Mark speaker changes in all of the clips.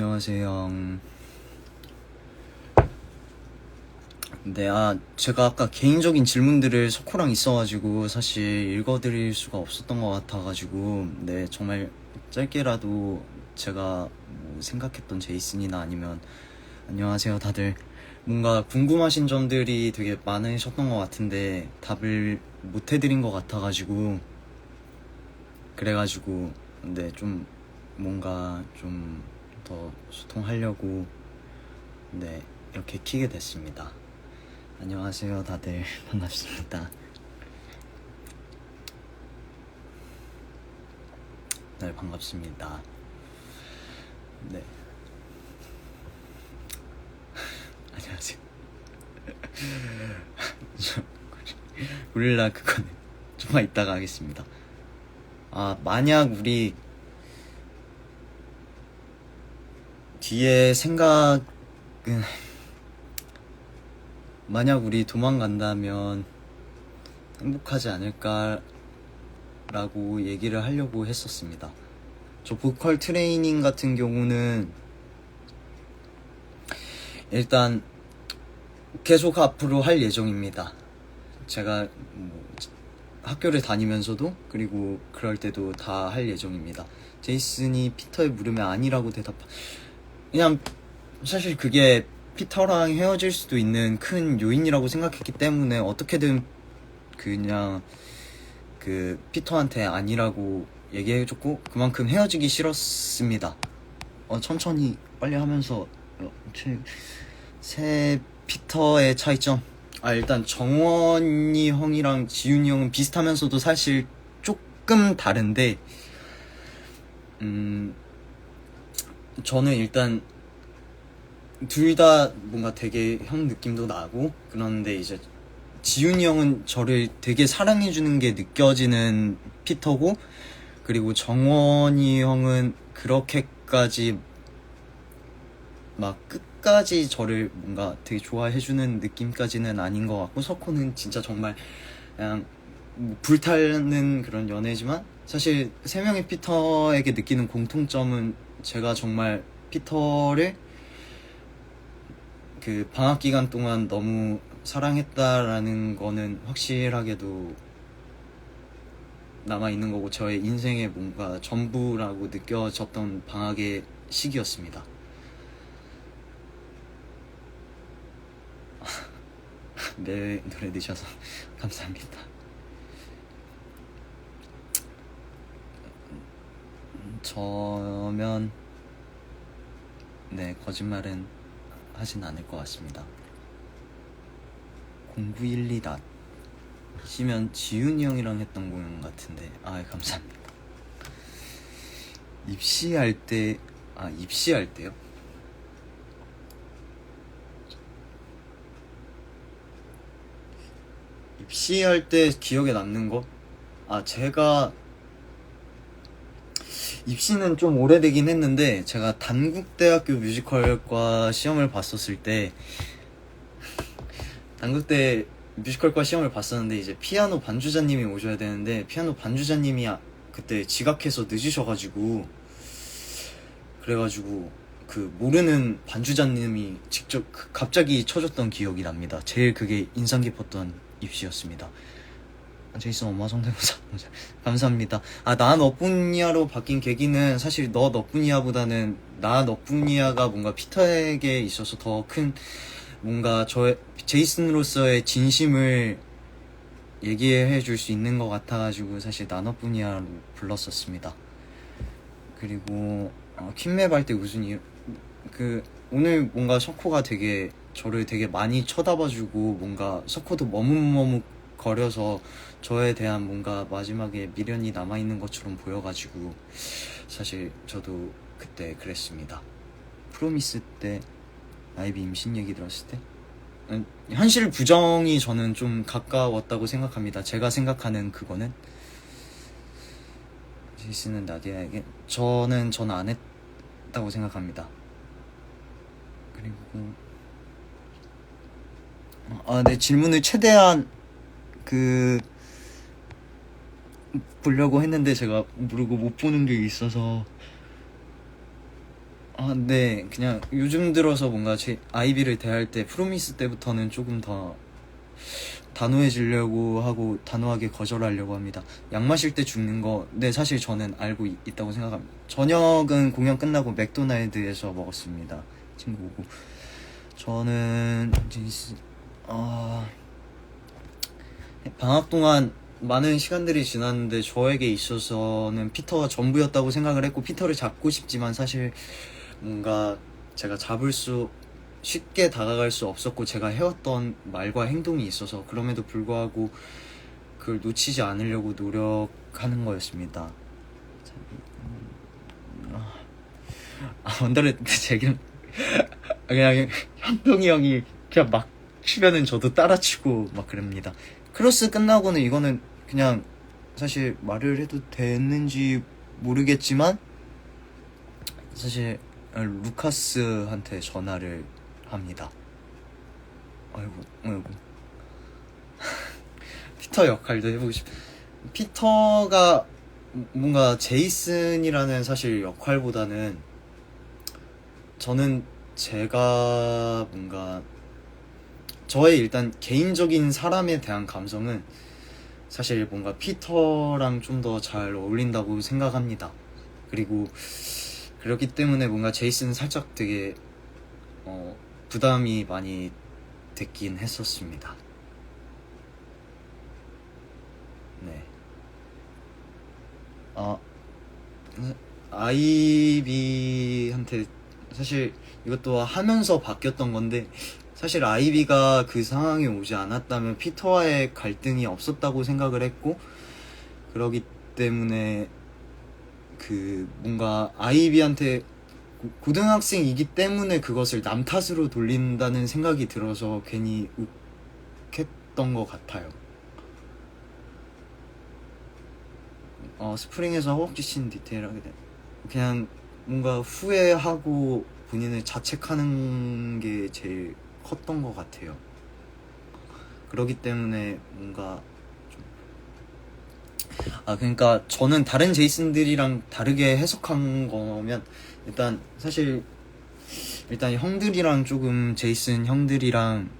Speaker 1: 안녕하세요. 네, 제가 아까 개인적인 질문들을 석호랑 있어가지고 사실 읽어드릴 수가 없었던 것 같아가지고, 네, 정말 짧게라도 제가 뭐 생각했던 제이슨이나 아니면, 안녕하세요, 다들. 뭔가 궁금하신 점들이 되게 많으셨던 것 같은데, 답을 못 해드린 것 같아가지고, 그래가지고, 네, 좀 뭔가 좀 더 소통하려고, 네, 이렇게 키게 됐습니다. 안녕하세요, 다들. 반갑습니다. 네, 반갑습니다. 네. 안녕하세요. 고릴라 그거는 좀만 이따가 하겠습니다. 만약 우리 뒤에 생각은, 만약 우리 도망간다면 행복하지 않을까라고 얘기를 하려고 했었습니다. 저 보컬 트레이닝 같은 경우는 일단 계속 앞으로 할 예정입니다. 제가 뭐 학교를 다니면서도, 그리고 그럴 때도 다 할 예정입니다. 제이슨이 피터의 물음에 아니라고 그냥 사실 그게 피터랑 헤어질 수도 있는 큰 요인이라고 생각했기 때문에 어떻게든 그냥 그 피터한테 아니라고 얘기해줬고, 그만큼 헤어지기 싫었습니다. 천천히 빨리 하면서 새 피터의 차이점. 일단 정원이 형이랑 지윤이 형은 비슷하면서도 사실 조금 다른데, 저는 일단 둘 다 뭔가 되게 형 느낌도 나고, 그런데 이제 지윤이 형은 저를 되게 사랑해주는 게 느껴지는 피터고, 그리고 정원이 형은 그렇게까지 막 끝까지 저를 뭔가 되게 좋아해주는 느낌까지는 아닌 것 같고, 석호는 진짜 정말 그냥 뭐 불타는 그런 연애지만, 사실 세 명의 피터에게 느끼는 공통점은 제가 정말 피터를 그 방학 기간 동안 너무 사랑했다라는 거는 확실하게도 남아있는 거고, 저의 인생의 뭔가 전부라고 느껴졌던 방학의 시기였습니다. 네, 노래 드셔서 감사합니다. 저면 네, 거짓말은 하진 않을 것 같습니다. 0912 시면 지훈이 형이랑 했던 공연 같은데, 감사합니다. 입시할 때요? 입시할 때 기억에 남는 거? 제가 입시는 좀 오래되긴 했는데, 제가 단국대학교 뮤지컬과 시험을 봤었을 때, 단국대 뮤지컬과 시험을 봤었는데, 이제 피아노 반주자님이 오셔야 되는데, 피아노 반주자님이 그때 지각해서 늦으셔가지고, 그래가지고 그 모르는 반주자님이 직접 갑자기 쳐줬던 기억이 납니다. 제일 그게 인상 깊었던 입시였습니다. 제이슨 엄마 성대모사 감사합니다. 나 너뿐이야로 바뀐 계기는 사실 너 너뿐이야보다는 나 너뿐이야가 뭔가 피터에게 있어서 더 큰 뭔가 제이슨으로서의 진심을 얘기해 줄 수 있는 것 같아가지고 사실 나 너뿐이야로 불렀었습니다. 그리고 킴맵 할 때 무슨 이유, 오늘 뭔가 석호가 되게 저를 되게 많이 쳐다봐주고, 뭔가 석호도 머뭇머뭇 거려서 저에 대한 뭔가 마지막에 미련이 남아있는 것처럼 보여가지고, 사실 저도 그때 그랬습니다. 프로미스 때 아이비 임신 얘기 들었을 때 현실 부정이 저는 좀 가까웠다고 생각합니다. 제가 생각하는 그거는, 제이슨은 나디아에게 저는 안 했다고 생각합니다. 그리고 네, 질문을 최대한 보려고 했는데 제가 모르고 못 보는 게 있어서 네, 그냥 요즘 들어서 뭔가 제 아이비를 대할 때 프로미스 때부터는 조금 더 단호해지려고 하고 단호하게 거절하려고 합니다. 약 마실 때 죽는 거, 네, 사실 저는 알고 있다고 생각합니다. 저녁은 공연 끝나고 맥도날드에서 먹었습니다. 친구 오고. 저는 방학 동안 많은 시간들이 지났는데 저에게 있어서는 피터가 전부였다고 생각을 했고, 피터를 잡고 싶지만 사실 뭔가 제가 쉽게 다가갈 수 없었고, 제가 해왔던 말과 행동이 있어서 그럼에도 불구하고 그걸 놓치지 않으려고 노력하는 거였습니다. 원더랜드 제겐 그냥 현동이 형이 그냥 막 추면은 저도 따라치고 막 그럽니다. 크로스 끝나고는 이거는 그냥 사실 말을 해도 되는지 모르겠지만 사실 루카스한테 전화를 합니다. 아이고 피터 역할도 해보고 싶. 피터가 뭔가 제이슨이라는 사실 역할보다는 저는 제가 뭔가 저의 일단 개인적인 사람에 대한 감성은 사실 뭔가 피터랑 좀 더 잘 어울린다고 생각합니다. 그리고 그렇기 때문에 뭔가 제이슨은 살짝 되게 부담이 많이 됐긴 했었습니다. 네. 아이비한테 사실 이것도 하면서 바뀌었던 건데, 사실 아이비가 그 상황에 오지 않았다면 피터와의 갈등이 없었다고 생각을 했고, 그러기 때문에 그 뭔가 아이비한테 고등학생이기 때문에 그것을 남 탓으로 돌린다는 생각이 들어서 괜히 욱했던 것 같아요. 스프링에서 허벅지 씬 디테일하게 그냥 뭔가 후회하고 본인을 자책하는 게 제일 컸던 것 같아요. 그러기 때문에 뭔가 그러니까 저는 다른 제이슨들이랑 다르게 해석한 거면, 일단 사실 일단 형들이랑 조금 제이슨 형들이랑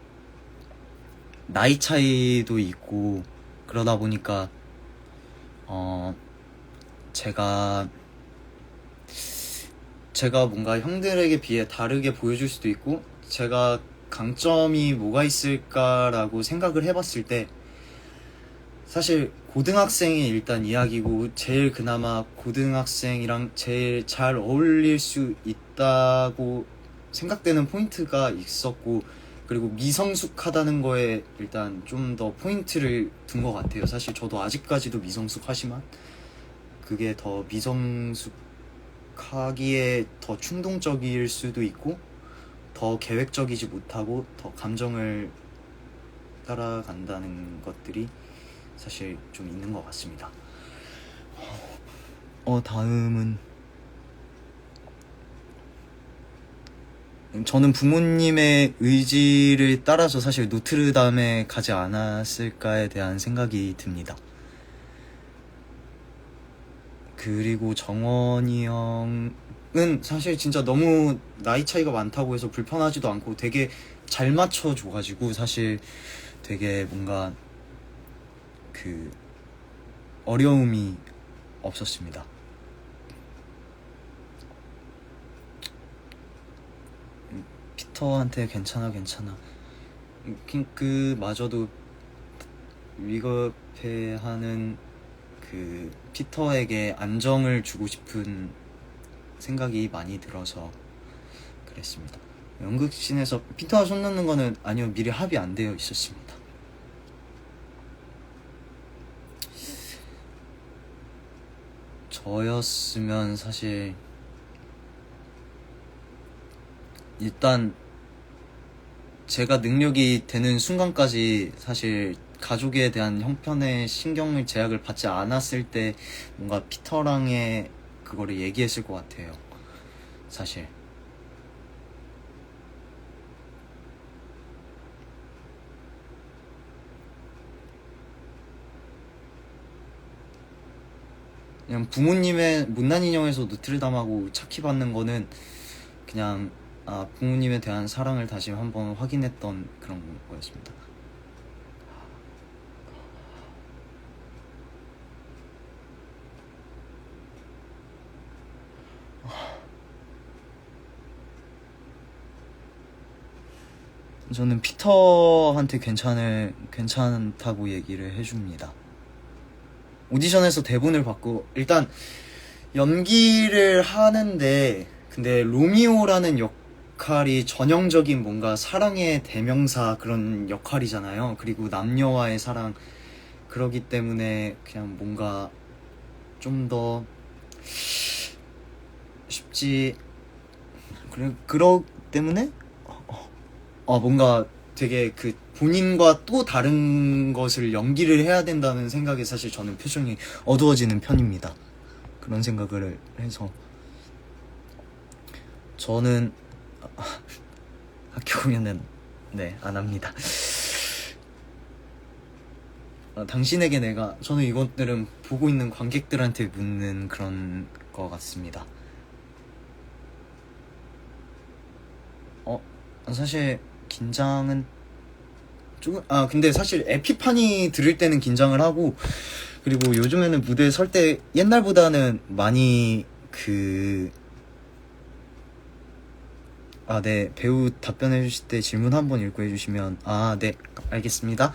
Speaker 1: 나이 차이도 있고 그러다 보니까 제가 뭔가 형들에게 비해 다르게 보여줄 수도 있고, 제가 강점이 뭐가 있을까라고 생각을 해봤을 때 사실 고등학생이 일단 이야기고, 제일 그나마 고등학생이랑 제일 잘 어울릴 수 있다고 생각되는 포인트가 있었고, 그리고 미성숙하다는 거에 일단 좀 더 포인트를 둔 것 같아요. 사실 저도 아직까지도 미성숙하지만 그게 더 미성숙하기에 더 충동적일 수도 있고, 더 계획적이지 못하고 더 감정을 따라간다는 것들이 사실 좀 있는 것 같습니다. 다음은 저는 부모님의 의지를 따라서 사실 노트르담에 가지 않았을까에 대한 생각이 듭니다. 그리고 정원이 형은 사실 진짜 너무 나이 차이가 많다고 해서 불편하지도 않고 되게 잘 맞춰줘가지고 사실 되게 뭔가 그 어려움이 없었습니다. 피터한테 괜찮아 킹크마저도 위급해하는 그 피터에게 안정을 주고 싶은 생각이 많이 들어서 그랬습니다. 연극씬에서 피터가 손 넣는 거는 아니요, 미리 합의 안 되어 있었습니다. 저였으면 사실 일단 제가 능력이 되는 순간까지 사실 가족에 대한 형편의 신경을 제약을 받지 않았을 때 뭔가 피터랑의 그거를 얘기했을 것 같아요. 사실 그냥 부모님의 못난 인형에서 노트르담하고 차키 받는 거는 그냥 부모님에 대한 사랑을 다시 한번 확인했던 그런 거였습니다. 저는 피터한테 괜찮다고 얘기를 해줍니다. 오디션에서 대본을 받고 일단 연기를 하는데, 근데 로미오라는 역할이 전형적인 뭔가 사랑의 대명사 그런 역할이잖아요. 그리고 남녀와의 사랑, 그러기 때문에 그냥 뭔가 좀 더 쉽지, 그러 때문에 뭔가 되게 그 본인과 또 다른 것을 연기를 해야 된다는 생각에 사실 저는 표정이 어두워지는 편입니다. 그런 생각을 해서 저는 학교 공연은 안 합니다. 당신에게 저는 이것들은 보고 있는 관객들한테 묻는 그런 거 같습니다. 사실 긴장은 조금 근데 사실 에피파니 들을 때는 긴장을 하고, 그리고 요즘에는 무대에 설 때 옛날보다는 많이 네, 배우 답변해 주실 때 질문 한번 읽고 해주시면. 네, 알겠습니다.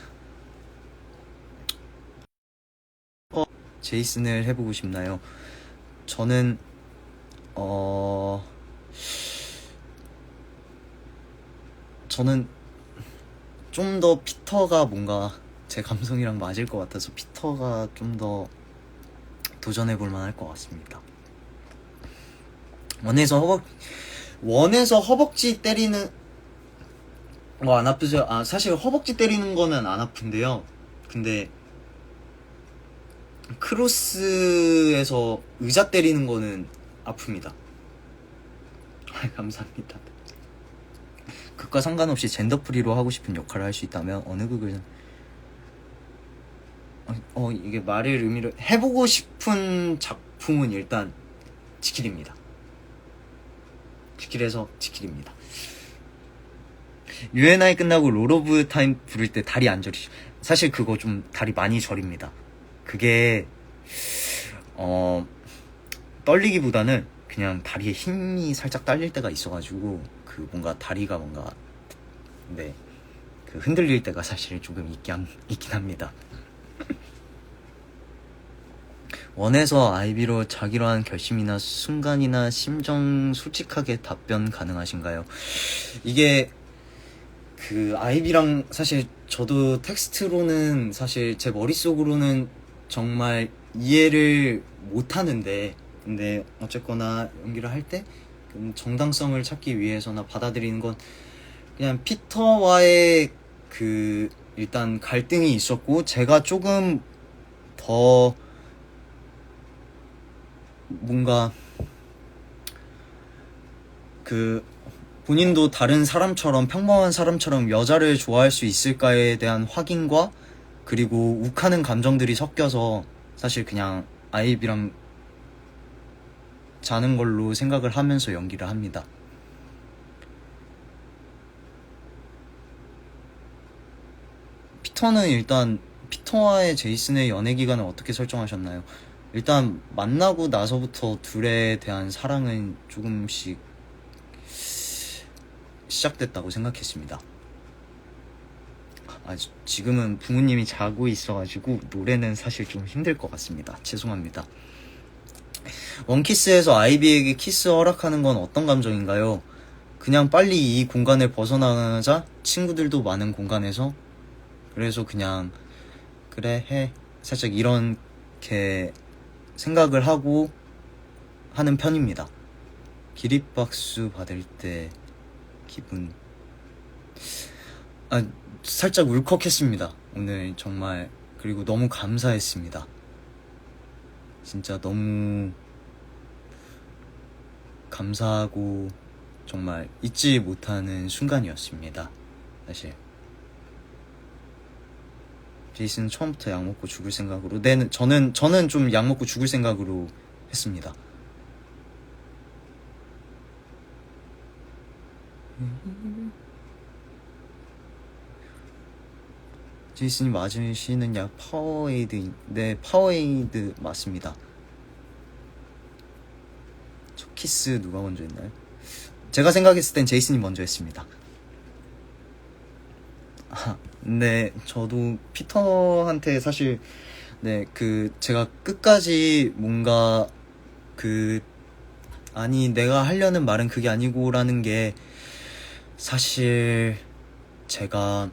Speaker 1: 제이슨을 해보고 싶나요? 저는 좀 더 피터가 뭔가 제 감성이랑 맞을 것 같아서 피터가 좀 더 도전해볼 만할 것 같습니다. 원에서 허벅지 때리는 거 안 아프죠? 사실 허벅지 때리는 거는 안 아픈데요. 근데 크로스에서 의자 때리는 거는 아픕니다. 감사합니다. 극과 상관없이 젠더프리로 하고 싶은 역할을 할 수 있다면 어느 극을 이게 말의 의미를 해보고 싶은 작품은 일단 지킬입니다. 지킬에서 지킬입니다. UNI 끝나고 롤 오브 타임 부를 때 다리 안 저리죠? 사실 그거 좀 다리 많이 저립니다. 그게 떨리기보다는 그냥 다리에 힘이 살짝 딸릴 때가 있어가지고 그 뭔가 다리가 뭔가 그 흔들릴 때가 사실 조금 있긴 합니다. 원에서 아이비로 자기로 한 결심이나 순간이나 심정 솔직하게 답변 가능하신가요? 이게 그 아이비랑 사실 저도 텍스트로는 사실 제 머릿속으로는 정말 이해를 못하는데, 근데 어쨌거나 연기를 할 때 정당성을 찾기 위해서나 받아들이는 건 그냥 피터와의 일단 갈등이 있었고, 제가 조금 더 뭔가 본인도 다른 사람처럼 평범한 사람처럼 여자를 좋아할 수 있을까에 대한 확인과, 그리고 욱하는 감정들이 섞여서 사실 그냥 아이비랑 자는 걸로 생각을 하면서 연기를 합니다. 피터와의 제이슨의 연애 기간을 어떻게 설정하셨나요? 일단 만나고 나서부터 둘에 대한 사랑은 조금씩 시작됐다고 생각했습니다. 지금은 부모님이 자고 있어가지고 노래는 사실 좀 힘들 것 같습니다. 죄송합니다. 원키스에서 아이비에게 키스 허락하는 건 어떤 감정인가요? 그냥 빨리 이 공간을 벗어나자, 친구들도 많은 공간에서, 그래서 그냥 그래 해, 살짝 이렇게 생각을 하고 하는 편입니다. 기립박수 받을 때 기분 살짝 울컥했습니다 오늘 정말. 그리고 너무 감사했습니다. 진짜 너무 감사하고 정말 잊지 못하는 순간이었습니다. 사실 제이슨은 처음부터 약 먹고 죽을 생각으로. 저는 좀 약 먹고 죽을 생각으로 했습니다. 제이슨이 맞으시는 약 파워에이드. 네, 파워에이드 맞습니다. 저 키스 누가 먼저 했나요? 제가 생각했을 땐 제이슨이 먼저 했습니다. 네, 저도 피터한테 사실 네, 제가 끝까지 뭔가 아니 내가 하려는 말은 그게 아니고라는 게 사실 제가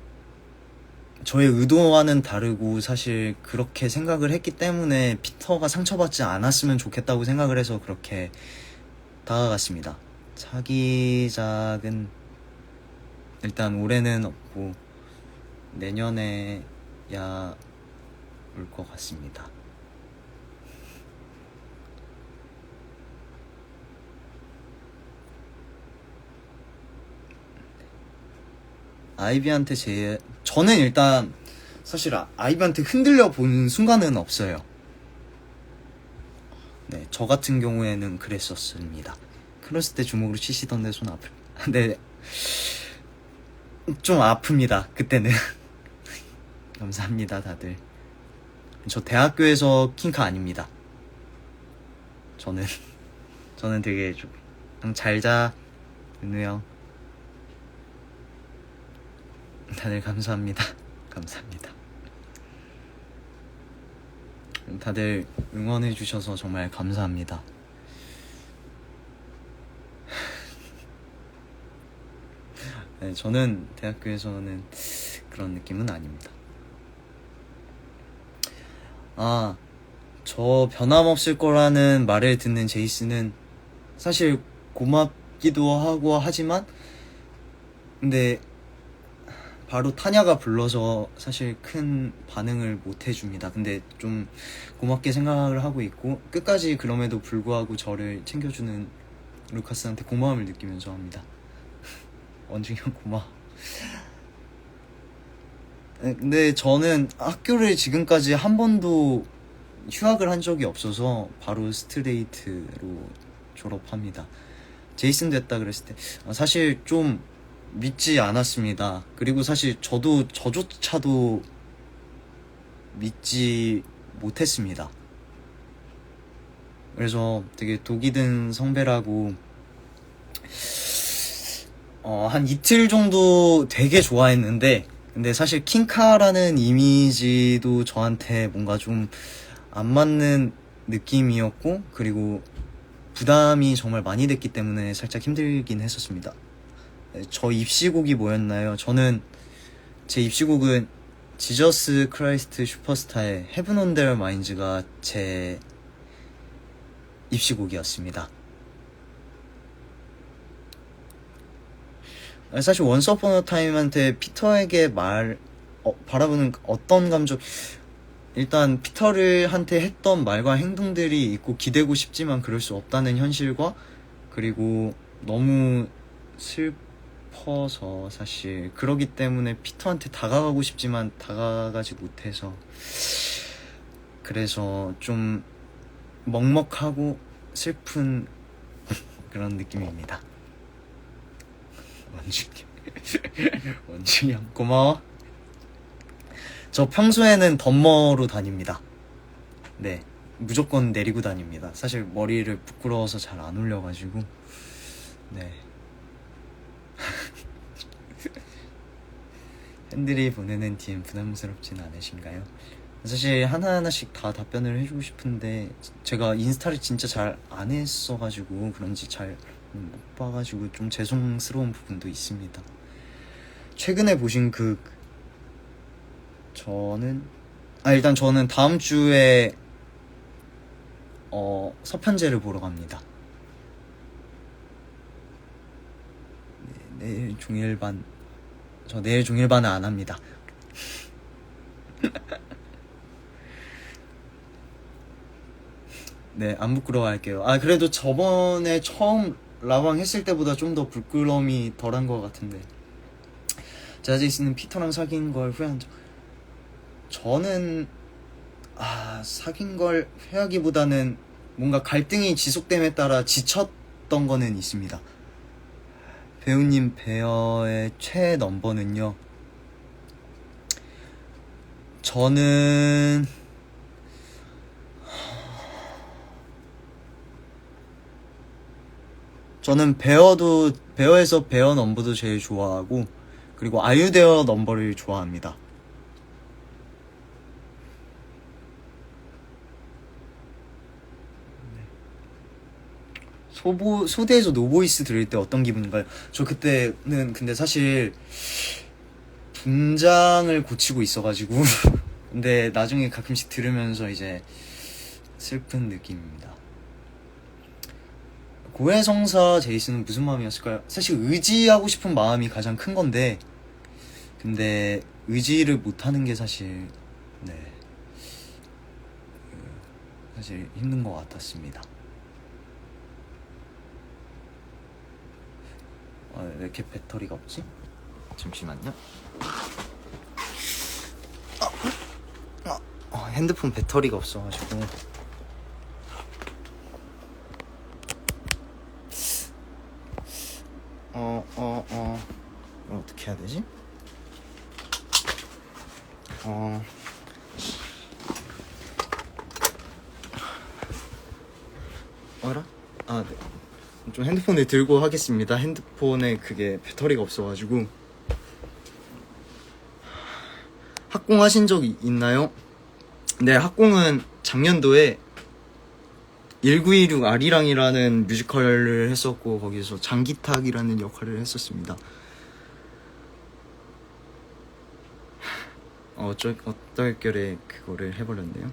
Speaker 1: 저의 의도와는 다르고 사실 그렇게 생각을 했기 때문에 피터가 상처받지 않았으면 좋겠다고 생각을 해서 그렇게 다가갔습니다. 차기작은 일단 올해는 없고 내년에야 올 것 같습니다. 아이비한테 저는 일단 사실 아이비한테 흔들려 본 순간은 없어요. 네, 저 같은 경우에는 그랬었습니다. 그랬을 때 주먹으로 치시던데 손 아플. 네, 좀 아픕니다. 그때는. 감사합니다, 다들. 저 대학교에서 킹카 아닙니다. 저는 되게 좀 잘자, 은우 형. 다들 감사합니다. 감사합니다. 다들 응원해주셔서 정말 감사합니다. 네, 저는 대학교에서는 그런 느낌은 아닙니다. 저 변함없을 거라는 말을 듣는 제이슨은 사실 고맙기도 하고 하지만 근데 바로 타냐가 불러서 사실 큰 반응을 못 해줍니다. 근데 좀 고맙게 생각을 하고 있고 끝까지 그럼에도 불구하고 저를 챙겨주는 루카스한테 고마움을 느끼면서 합니다. 원중이 형 고마워. 근데 저는 학교를 지금까지 한 번도 휴학을 한 적이 없어서 바로 스트레이트로 졸업합니다. 제이슨 됐다 그랬을 때 사실 좀 믿지 않았습니다. 그리고 사실 저조차도 믿지 못했습니다. 그래서 되게 독이 든 성배라고 한 이틀 정도 되게 좋아했는데 근데 사실 킹카라는 이미지도 저한테 뭔가 좀 안 맞는 느낌이었고 그리고 부담이 정말 많이 됐기 때문에 살짝 힘들긴 했었습니다. 저 입시곡이 뭐였나요? 저는 제 입시곡은 지저스 크라이스트 슈퍼스타의 Heaven on Their Minds가 제 입시곡이었습니다. 사실 원스 어폰 어 타임한테 피터에게 바라보는 어떤 감정 일단 피터를 한테 했던 말과 행동들이 있고 기대고 싶지만 그럴 수 없다는 현실과 그리고 너무 슬퍼서 사실 그러기 때문에 피터한테 다가가고 싶지만 다가가지 못해서 그래서 좀 먹먹하고 슬픈 그런 느낌입니다. 원중이 형 고마워. 저 평소에는 덤머로 다닙니다. 네, 무조건 내리고 다닙니다. 사실 머리를 부끄러워서 잘 안 올려가지고. 네. 팬들이 보내는 DM 부담스럽진 않으신가요? 사실 하나하나씩 다 답변을 해주고 싶은데 제가 인스타를 진짜 잘 안 했어가지고 그런지 잘 못 봐가지고 좀 죄송스러운 부분도 있습니다. 최근에 보신 일단 저는 다음 주에 서편제를 보러 갑니다. 네, 내일 종일반 저 내일 종일반은 안 합니다. 네, 안 부끄러워할게요. 그래도 저번에 처음 라방 했을 때보다 좀 더 부끄러움이 덜한 것 같은데 제이슨은 피터랑 사귄 걸 후회한 적 저는 사귄 걸 후회하기보다는 뭔가 갈등이 지속됨에 따라 지쳤던 거는 있습니다. 배우님 배어의 최애 넘버는요 저는 베어에서 베어 넘버도 제일 좋아하고, 그리고 아유데어 넘버를 좋아합니다. 소대에서 노보이스 들을 때 어떤 기분인가요? 저 그때는 근데 사실 분장을 고치고 있어가지고 근데 나중에 가끔씩 들으면서 이제 슬픈 느낌입니다. 고해성사 제이슨은 무슨 마음이었을까요? 사실 의지하고 싶은 마음이 가장 큰 건데, 근데 의지를 못하는 게 사실 사실 힘든 것 같았습니다. 왜 이렇게 배터리가 없지? 잠시만요. 핸드폰 배터리가 없어가지고. 어떻게 해야 되지? 어라? 네. 좀 핸드폰을 들고 하겠습니다. 핸드폰에 그게 배터리가 없어가지고. 학공 하신 적 있나요? 네, 학공은 작년도에 1916 아리랑이라는 뮤지컬을 했었고, 거기서 장기탁이라는 역할을 했었습니다. 어떨결에 그거를 해버렸네요.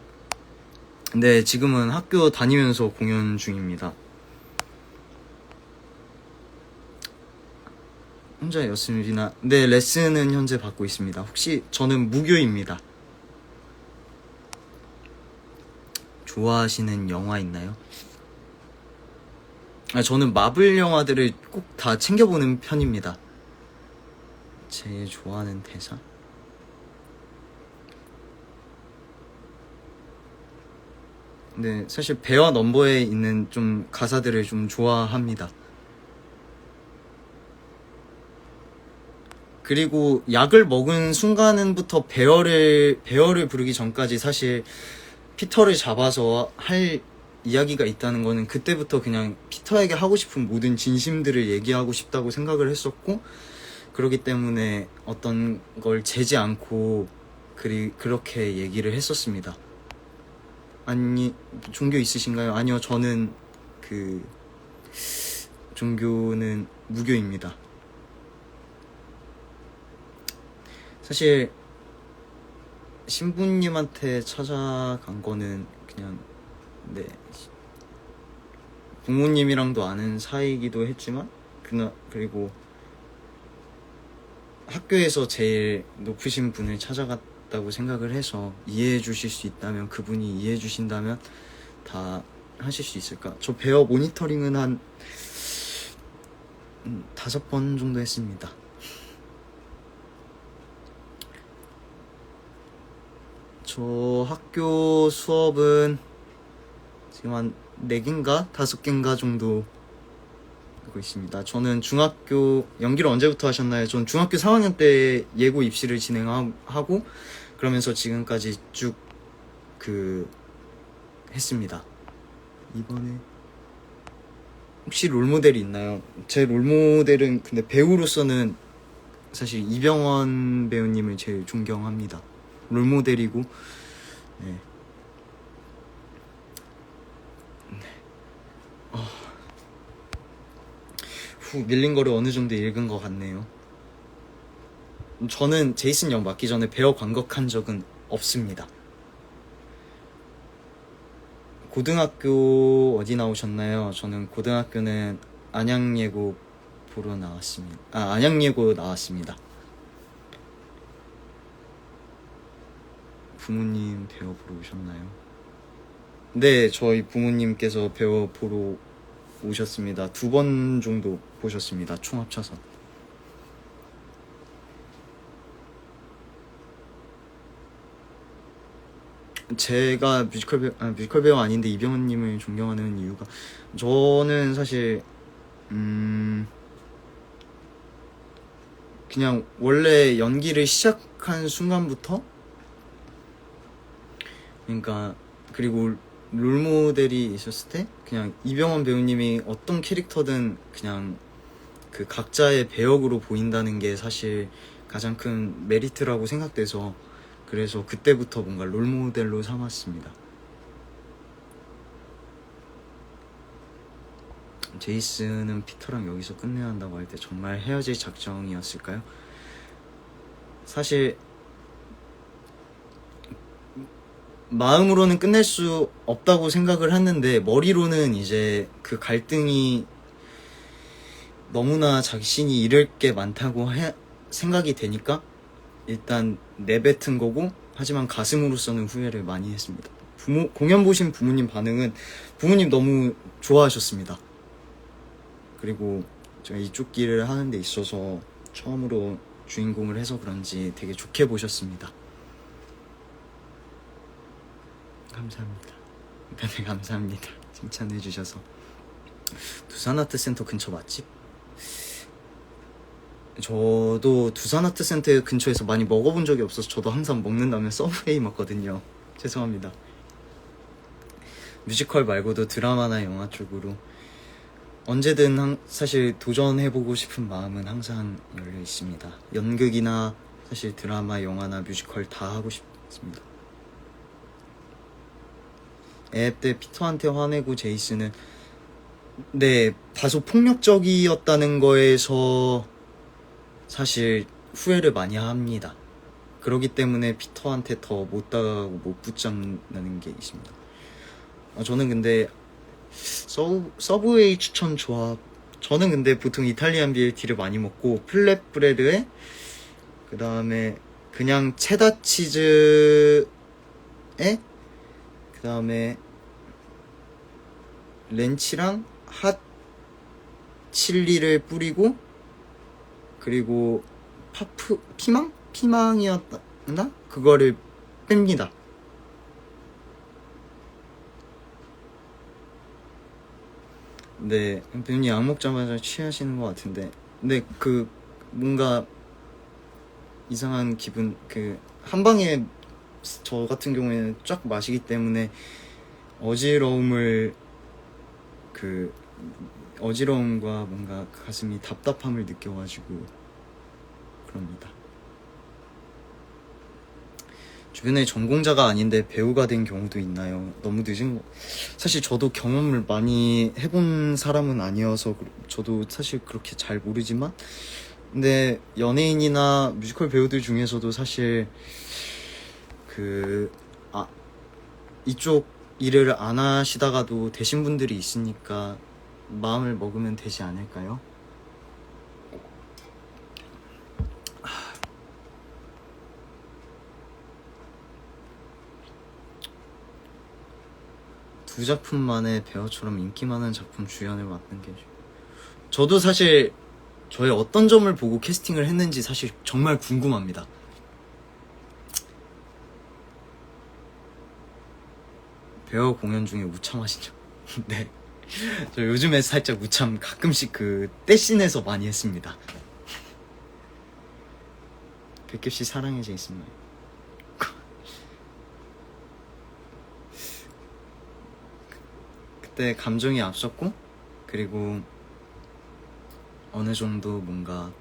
Speaker 1: 근데 지금은 학교 다니면서 공연 중입니다. 혼자였습니다. 네, 레슨은 현재 받고 있습니다. 혹시 저는 무교입니다. 좋아하시는 영화 있나요? 저는 마블 영화들을 꼭 다 챙겨보는 편입니다. 제일 좋아하는 대사? 네, 사실 배와 넘버에 있는 좀 가사들을 좀 좋아합니다. 그리고 약을 먹은 순간부터 베어를 부르기 전까지 사실 피터를 잡아서 할 이야기가 있다는 거는 그때부터 그냥 피터에게 하고 싶은 모든 진심들을 얘기하고 싶다고 생각을 했었고, 그렇기 때문에 어떤 걸 재지 않고 그렇게 얘기를 했었습니다. 아니, 종교 있으신가요? 아니요, 저는 종교는 무교입니다. 사실 신부님한테 찾아간 거는 그냥 부모님이랑도 아는 사이이기도 했지만, 그리고 학교에서 제일 높으신 분을 찾아갔다고 생각을 해서 이해해 주실 수 있다면, 그분이 이해해 주신다면 다 하실 수 있을까? 저 베어 모니터링은 한 5번 정도 했습니다. 저 학교 수업은 지금 한 4개인가 5개인가 정도 하고 있습니다. 저는 중학교, 연기를 언제부터 하셨나요? 전 중학교 4학년 때 예고 입시를 진행하고 그러면서 지금까지 쭉 했습니다. 이번에 혹시 롤모델이 있나요? 제 롤모델은 근데 배우로서는 사실 이병헌 배우님을 제일 존경합니다. 롤모델이고. 네. 밀린 거를 어느 정도 읽은 것 같네요. 저는 제이슨 영 맡기 전에 베어 관극한 적은 없습니다. 고등학교 어디 나오셨나요? 저는 고등학교는 안양예고 보러 나왔습니다. 안양예고 나왔습니다. 부모님 배워 보러 오셨나요? 네, 저희 부모님께서 배워 보러 오셨습니다. 2번 정도 보셨습니다. 총 합쳐서. 제가 뮤지컬 배우 아닌데 이병헌님을 존경하는 이유가, 저는 사실 그냥 원래 연기를 시작한 순간부터 그러니까 그리고 롤모델이 있었을 때 그냥 이병헌 배우님이 어떤 캐릭터든 그냥 그 각자의 배역으로 보인다는 게 사실 가장 큰 메리트라고 생각돼서 그래서 그때부터 뭔가 롤모델로 삼았습니다. 제이슨은 피터랑 여기서 끝내야 한다고 할 때 정말 헤어질 작정이었을까요? 사실 마음으로는 끝낼 수 없다고 생각을 했는데 머리로는 이제 그 갈등이 너무나 자신이 잃을 게 많다고 생각이 되니까 일단 내뱉은 거고, 하지만 가슴으로서는 후회를 많이 했습니다. 공연 보신 부모님 반응은 부모님 너무 좋아하셨습니다. 그리고 제가 이쪽 길을 하는 데 있어서 처음으로 주인공을 해서 그런지 되게 좋게 보셨습니다. 감사합니다. 네, 감사합니다. 칭찬해 주셔서. 두산아트센터 근처 맛집? 저도 두산아트센터 근처에서 많이 먹어본 적이 없어서 저도 항상 먹는다면 서브웨이 먹거든요. 죄송합니다. 뮤지컬 말고도 드라마나 영화 쪽으로 언제든 사실 도전해보고 싶은 마음은 항상 열려 있습니다. 연극이나 사실 드라마, 영화나 뮤지컬 다 하고 싶습니다. 앱 때 피터한테 화내고 제이슨은 네, 다소 폭력적이었다는 거에서 사실 후회를 많이 합니다. 그렇기 때문에 피터한테 더 못 다가가고 못 붙잡는 게 있습니다. 저는 근데 서브웨이 추천 조합, 저는 근데 보통 이탈리안 BLT를 많이 먹고 플랫브레드에 그 다음에 그냥 체다 치즈에 그 다음에 렌치랑 핫 칠리를 뿌리고 그리고 피망이었나? 그거를 뺍니다. 네, 배우님 약 먹자마자 취하시는 것 같은데, 근데 그 뭔가 이상한 기분, 그 한 방에 저 같은 경우에는 쫙 마시기 때문에 어지러움과 뭔가 가슴이 답답함을 느껴가지고 그럽니다. 주변에 전공자가 아닌데 배우가 된 경우도 있나요? 너무 늦은 거. 사실 저도 경험을 많이 해본 사람은 아니어서 저도 사실 그렇게 잘 모르지만, 근데 연예인이나 뮤지컬 배우들 중에서도 사실 이쪽 일을 안 하시다가도 되신 분들이 있으니까 마음을 먹으면 되지 않을까요? 두 작품 만에 배우처럼 인기 많은 작품 주연을 맡는 게, 저도 사실 저의 어떤 점을 보고 캐스팅을 했는지 사실 정말 궁금합니다. 배우 공연 중에 우참하시죠? 네, 저 요즘에 살짝 우참 가끔씩 그 떼씬에서 많이 했습니다. 백규씨 사랑해 제이슨. 그때 감정이 앞섰고, 그리고 어느 정도 뭔가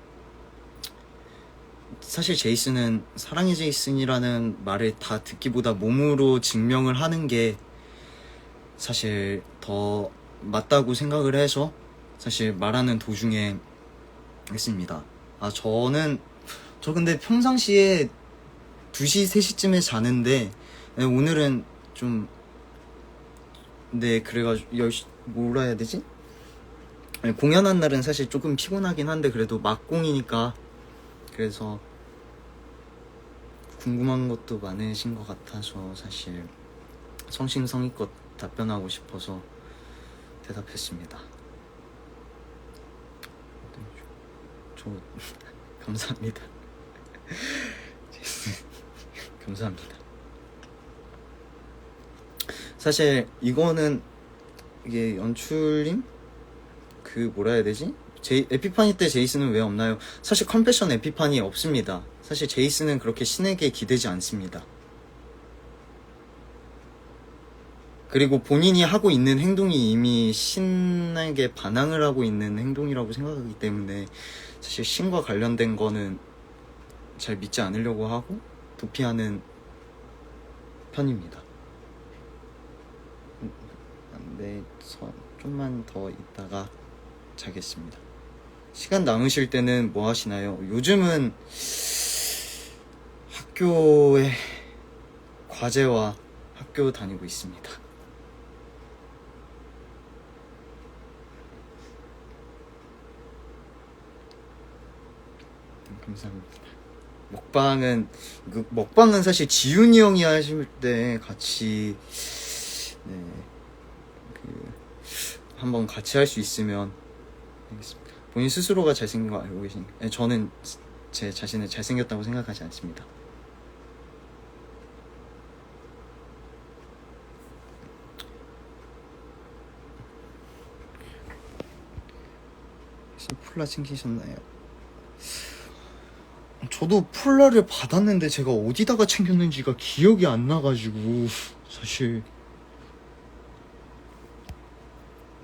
Speaker 1: 사실 제이슨은 사랑해 제이슨이라는 말을 다 듣기보다 몸으로 증명을 하는 게 사실 더 맞다고 생각을 해서 사실 말하는 도중에 했습니다. 저 근데 평상시에 2시, 3시쯤에 자는데 오늘은 좀, 네, 그래가지고 뭐라 해야 되지? 공연한 날은 사실 조금 피곤하긴 한데 그래도 막공이니까, 그래서 궁금한 것도 많으신 것 같아서 사실 성심성의껏 답변하고 싶어서 대답했습니다. 감사합니다. 감사합니다. 사실 이거는 이게 연출님? 그 뭐라 해야 되지? 에피파니 때 제이슨은 왜 없나요? 사실 컴패션 에피파니 없습니다. 사실 제이슨은 그렇게 신에게 기대지 않습니다.
Speaker 2: 그리고 본인이 하고 있는 행동이 이미 신에게 반항을 하고 있는 행동이라고 생각하기 때문에 사실 신과 관련된 거는 잘 믿지 않으려고 하고 도피하는 편입니다. 네, 좀만 더 있다가 자겠습니다. 시간 남으실 때는 뭐 하시나요? 요즘은 학교에 과제와 학교 다니고 있습니다. 감사합니다. 먹방은 사실 지훈이 형이 하실 때 같이 한번 같이 할 수 있으면 알겠습니다. 본인 스스로가 잘생긴 거 알고 계시니까. 저는 제 자신을 잘생겼다고 생각하지 않습니다. 폴라 챙기셨나요? 저도 폴라를 받았는데 제가 어디다가 챙겼는지가 기억이 안 나가지고 사실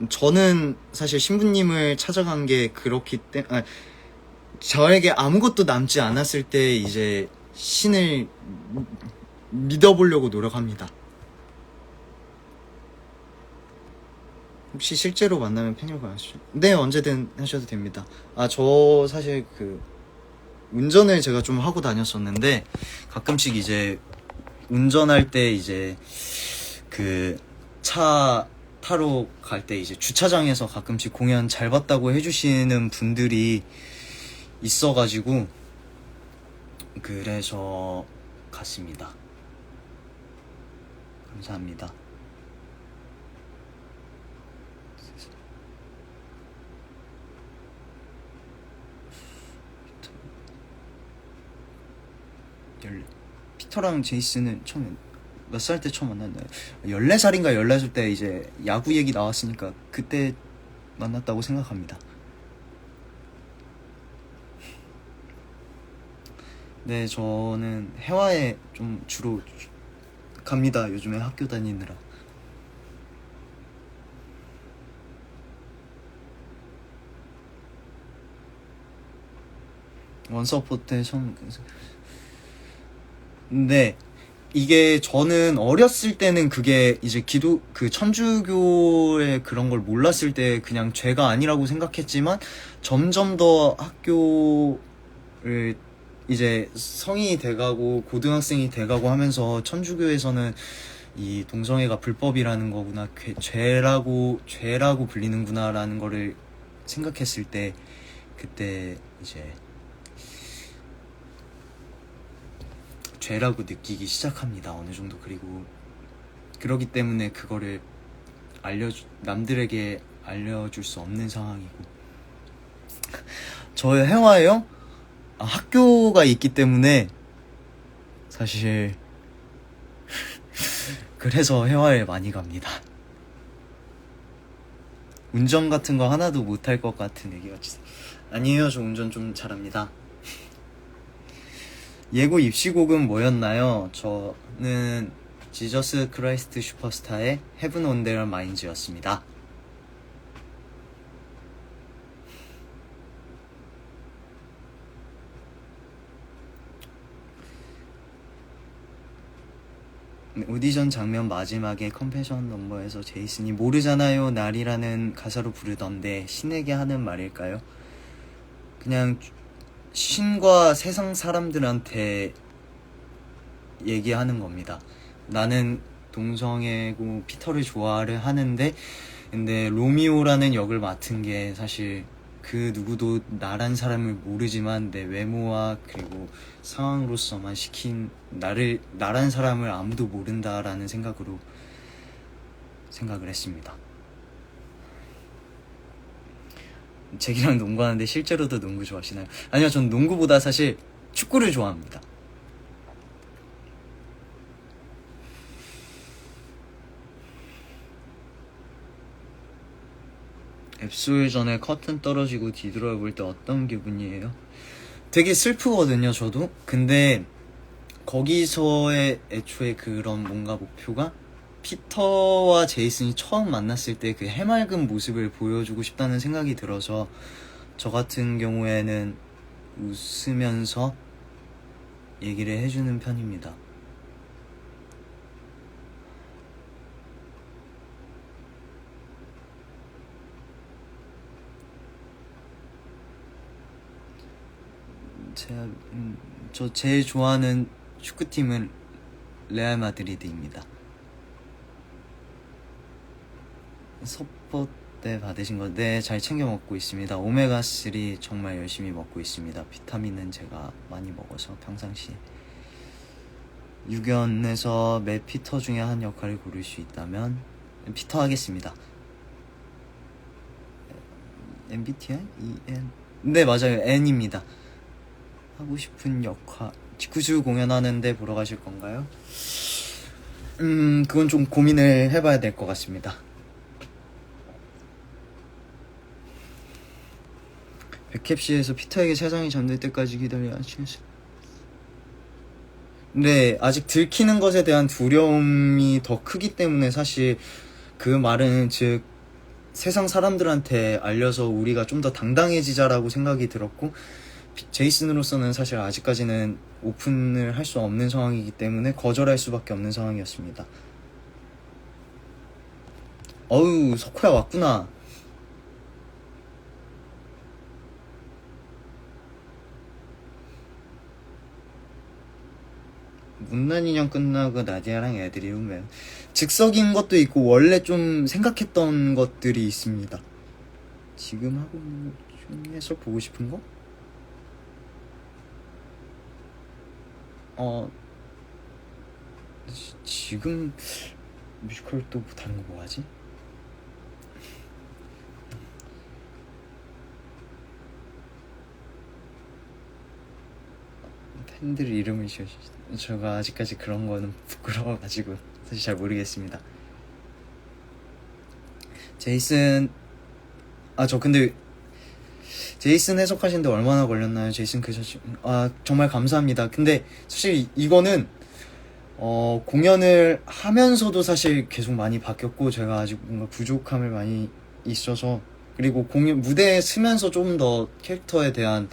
Speaker 2: 저는 사실 신부님을 찾아간 게 그렇기 때문에 저에게 아무것도 남지 않았을 때 이제 신을 믿어보려고 노력합니다. 혹시 실제로 만나면 팬이라고 하시죠? 네, 언제든 하셔도 됩니다. 저 사실 운전을 제가 좀 하고 다녔었는데 가끔씩 이제 운전할 때 이제 차 타러 갈 때 이제 주차장에서 가끔씩 공연 잘 봤다고 해주시는 분들이 있어가지고 그래서 갔습니다. 감사합니다. 피터랑 제이슨은 처음에 몇 살 때 처음 만났나요? 14살인가 14살 때 이제 야구 얘기 나왔으니까 그때 만났다고 생각합니다. 네, 저는 해화에 좀 주로 갑니다. 요즘에 학교 다니느라. 원서포 때 처음. 근데 이게 저는 어렸을 때는 그게 이제 천주교의 그런 걸 몰랐을 때 그냥 죄가 아니라고 생각했지만 점점 더 학교를 이제 성인이 돼가고 고등학생이 돼가고 하면서 천주교에서는 이 동성애가 불법이라는 거구나, 죄라고 불리는구나 라는 거를 생각했을 때 그때 이제 죄라고 느끼기 시작합니다. 어느 정도. 그리고 그러기 때문에 그거를 남들에게 알려줄 수 없는 상황이고. 저의 해화예요? 학교가 있기 때문에 사실 그래서 해화에 많이 갑니다. 운전 같은 거 하나도 못할 것 같은 얘기같이. 아니에요, 저 운전 좀 잘합니다. 예고 입시곡은 뭐였나요? 저는 지저스 크라이스트 슈퍼스타의 Heaven on Their Minds였습니다. 오디션 장면 마지막에 컴패션 넘버에서 제이슨이 모르잖아요 날이라는 가사로 부르던데 신에게 하는 말일까요? 그냥 신과 세상 사람들한테 얘기하는 겁니다. 나는 동성애고 피터를 좋아를 하는데 근데 로미오라는 역을 맡은 게 사실 그 누구도 나란 사람을 모르지만 내 외모와 그리고 상황으로서만 시킨 나란 사람을 아무도 모른다라는 생각을 했습니다. 잭이랑 농구하는데 실제로도 농구 좋아하시나요? 아니요, 전 농구보다 사실 축구를 좋아합니다. 앱소일 전에 커튼 떨어지고 뒤돌아볼 때 어떤 기분이에요? 되게 슬프거든요, 저도. 근데 거기서의 애초에 그런 뭔가 목표가 피터와 제이슨이 처음 만났을 때 그 해맑은 모습을 보여주고 싶다는 생각이 들어서 저 같은 경우에는 웃으면서 얘기를 해주는 편입니다. 저 제일 좋아하는 축구팀은 레알 마드리드입니다. 서포 때 받으신 거, 네, 잘 챙겨 먹고 있습니다. 오메가3 정말 열심히 먹고 있습니다. 비타민은 제가 많이 먹어서 평상시에. 유견에서 매 피터 중에 한 역할을 고를 수 있다면 피터 하겠습니다. MBTI? EN? 네, 맞아요. N입니다. 하고 싶은 역할, 직구수 공연하는데 보러 가실 건가요? 그건 좀 고민을 해봐야 될 것 같습니다. 백캡시에서 피터에게 세상이 잠들 때까지 기다려야 하시겠어요? 네, 아직 들키는 것에 대한 두려움이 더 크기 때문에 사실 그 말은 즉 세상 사람들한테 알려서 우리가 좀 더 당당해지자라고 생각이 들었고, 제이슨으로서는 사실 아직까지는 오픈을 할 수 없는 상황이기 때문에 거절할 수밖에 없는 상황이었습니다. 어우, 석호야 왔구나. 문난 인형 끝나고 나디아랑 애들이 오면 즉석인 것도 있고 원래 좀 생각했던 것들이 있습니다. 지금 하고 있는 것 중에서 보고 싶은 거? 지금 뮤지컬 또 다른 거 뭐 하지? 팬들 이름을 지어주시다. 제가 아직까지 그런 거는 부끄러워가지고 사실 잘 모르겠습니다. 제이슨, 저 근데 제이슨 해석하시는데 얼마나 걸렸나요? 제이슨 그셔, 정말 감사합니다. 근데 사실 이거는 공연을 하면서도 사실 계속 많이 바뀌었고, 제가 아직 뭔가 부족함을 많이 있어서, 그리고 무대에 서면서 좀 더 캐릭터에 대한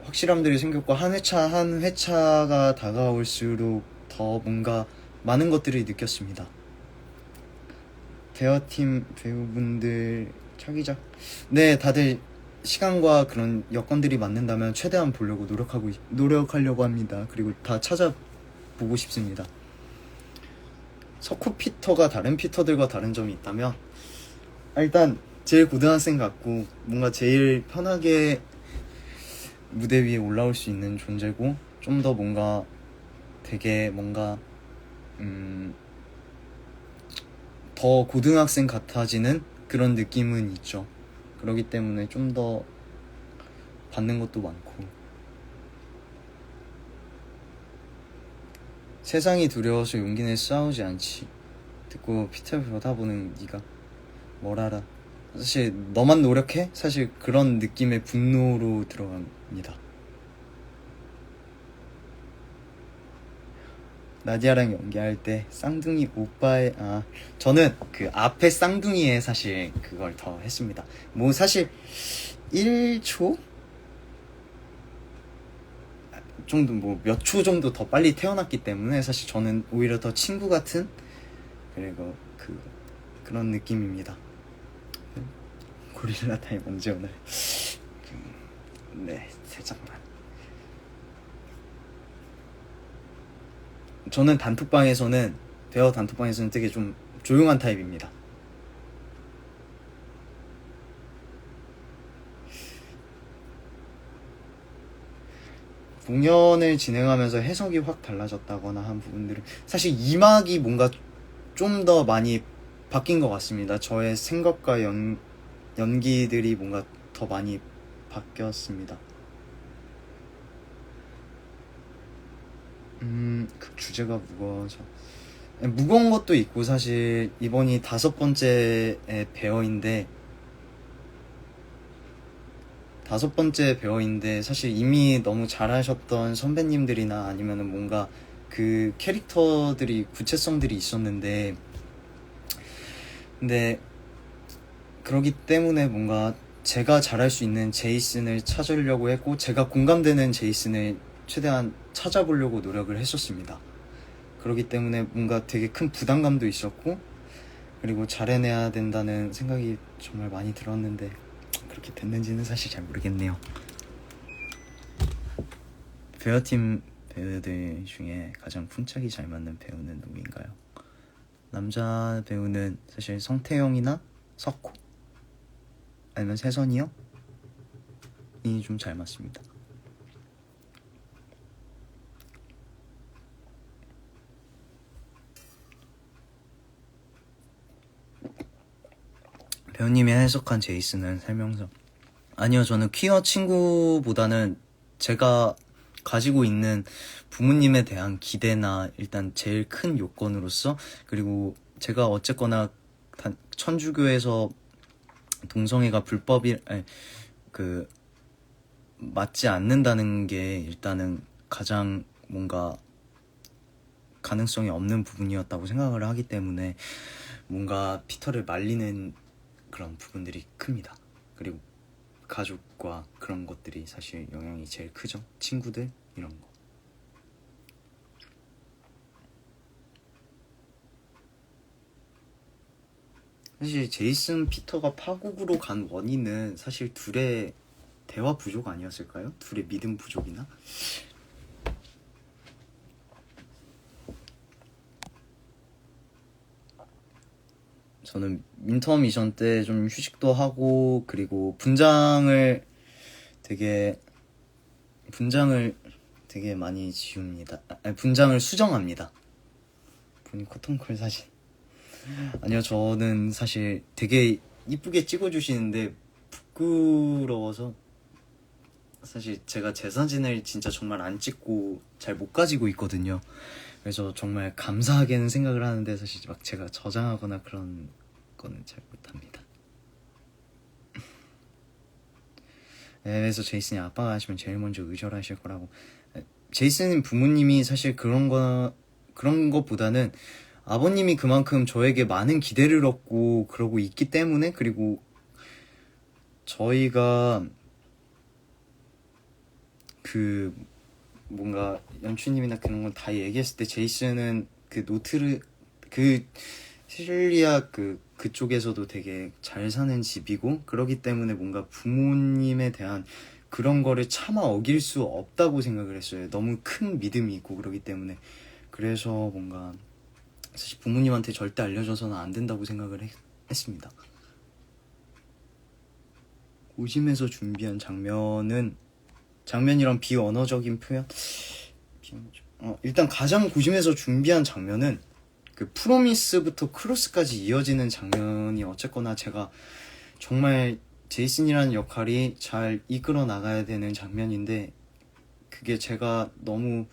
Speaker 2: 확실함들이 생겼고, 한 회차 한 회차가 다가올수록 더 뭔가 많은 것들을 느꼈습니다. 대여팀 배우분들 차기작, 네, 다들 시간과 그런 여건들이 맞는다면 최대한 보려고 노력하려고 합니다. 그리고 다 찾아보고 싶습니다. 석호 피터가 다른 피터들과 다른 점이 있다면, 일단 제일 고등학생 같고 뭔가 제일 편하게 무대 위에 올라올 수 있는 존재고, 좀 더 뭔가 되게 뭔가 더 고등학생 같아지는 그런 느낌은 있죠. 그렇기 때문에 좀 더 받는 것도 많고. 세상이 두려워서 용기 내 싸우지 않지. 듣고 피터 보다 보는 네가 뭘 알아. 사실 너만 노력해? 사실 그런 느낌의 분노로 들어갑니다. 나디아랑 연기할 때 쌍둥이 오빠의 저는 그 앞에 쌍둥이에 사실 그걸 더 했습니다. 뭐 사실 1초 정도, 뭐 몇 초 정도 더 빨리 태어났기 때문에 사실 저는 오히려 더 친구 같은, 그리고 그런 느낌입니다. 고릴라 타임 언제 오나요? 네, 살짝만. 저는 대화 단톡방에서는 되게 좀 조용한 타입입니다. 공연을 진행하면서 해석이 확 달라졌다거나 한 부분들은 사실 2막이 뭔가 좀 더 많이 바뀐 것 같습니다. 저의 생각과 연기들이 뭔가 더 많이 바뀌었습니다. 그 주제가 무거워서 무거운 것도 있고, 사실 이번이 5번째 배어인데 사실 이미 너무 잘하셨던 선배님들이나 아니면은 뭔가 그 캐릭터들이 구체성들이 있었는데, 근데 그러기 때문에 뭔가 제가 잘할 수 있는 제이슨을 찾으려고 했고, 제가 공감되는 제이슨을 최대한 찾아보려고 노력을 했었습니다. 그러기 때문에 뭔가 되게 큰 부담감도 있었고, 그리고 잘해내야 된다는 생각이 정말 많이 들었는데 그렇게 됐는지는 사실 잘 모르겠네요. 배어팀 배우들 중에 가장 쿵짝이 잘 맞는 배우는 누구인가요? 남자 배우는 사실 성태형이나 석호 아니면 세선이요? 이 좀 잘 맞습니다. 배우님이 해석한 제이슨은 설명서. 아니요, 저는 퀴어 친구보다는 제가 가지고 있는 부모님에 대한 기대나 일단 제일 큰 요건으로서, 그리고 제가 어쨌거나 천주교에서 동성애가 맞지 않는다는 게 일단은 가장 뭔가 가능성이 없는 부분이었다고 생각을 하기 때문에 뭔가 피터를 말리는 그런 부분들이 큽니다. 그리고 가족과 그런 것들이 사실 영향이 제일 크죠. 친구들 이런 거. 사실 제이슨 피터가 파국으로 간 원인은 사실 둘의 대화 부족 아니었을까요? 둘의 믿음 부족이나? 저는 윈터 미션 때 좀 휴식도 하고, 그리고 분장을 되게 많이 지웁니다. 아니, 분장을 수정합니다. 보니 코턴콜 사진. 아니요, 저는 사실 되게 이쁘게 찍어주시는데 부끄러워서 사실 제가 제 사진을 진짜 정말 안 찍고 잘 못 가지고 있거든요. 그래서 정말 감사하게는 생각을 하는데 사실 막 제가 저장하거나 그런 거는 잘 못합니다. 네, 그래서 제이슨이 아빠가 하시면 제일 먼저 의절하실 거라고. 제이슨 부모님이 사실 그런 것보다는 아버님이 그만큼 저에게 많은 기대를 얻고 그러고 있기 때문에, 그리고 저희가 그 뭔가 연출님이나 그런 걸 다 얘기했을 때 제이슨은 그 시칠리아 그쪽에서도 되게 잘 사는 집이고, 그러기 때문에 뭔가 부모님에 대한 그런 거를 차마 어길 수 없다고 생각을 했어요. 너무 큰 믿음이 있고 그러기 때문에. 그래서 뭔가 사실 부모님한테 절대 알려줘서는 안 된다고 생각을 했습니다. 고심해서 준비한 장면이랑 비언어적인 표현? 일단 가장 고심해서 준비한 장면은 그 프로미스부터 크로스까지 이어지는 장면이, 어쨌거나 제가 정말 제이슨이라는 역할이 잘 이끌어 나가야 되는 장면인데, 그게 제가 너무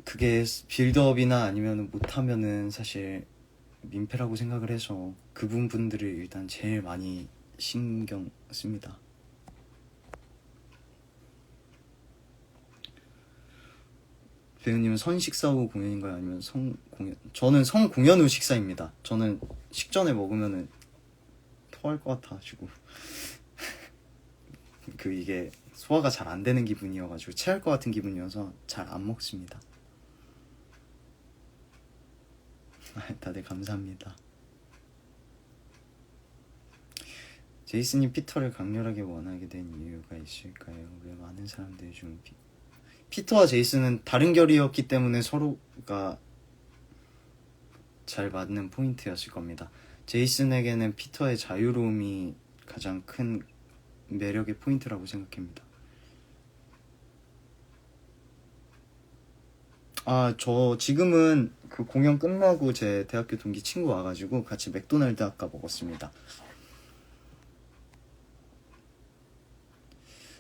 Speaker 2: 그게 빌드업이나 아니면 못하면은 사실 민폐라고 생각을 해서 그 부분들을 일단 제일 많이 신경 씁니다. 배우님은 선식사 후 공연인가요? 아니면 성공연? 저는 성공연 후 식사입니다. 저는 식전에 먹으면은 토할 것 같아가지고 이게 소화가 잘 안 되는 기분이어가지고 체할 것 같은 기분이어서 잘 안 먹습니다. 다들 감사합니다. 제이슨이 피터를 강렬하게 원하게 된 이유가 있을까요? 왜 많은 사람들이 좀 피터와 제이슨은 다른 결이었기 때문에 서로가 잘 맞는 포인트였을 겁니다. 제이슨에게는 피터의 자유로움이 가장 큰 매력의 포인트라고 생각합니다. 저 지금은 그 공연 끝나고 제 대학교 동기 친구 와가지고 같이 맥도날드 아까 먹었습니다.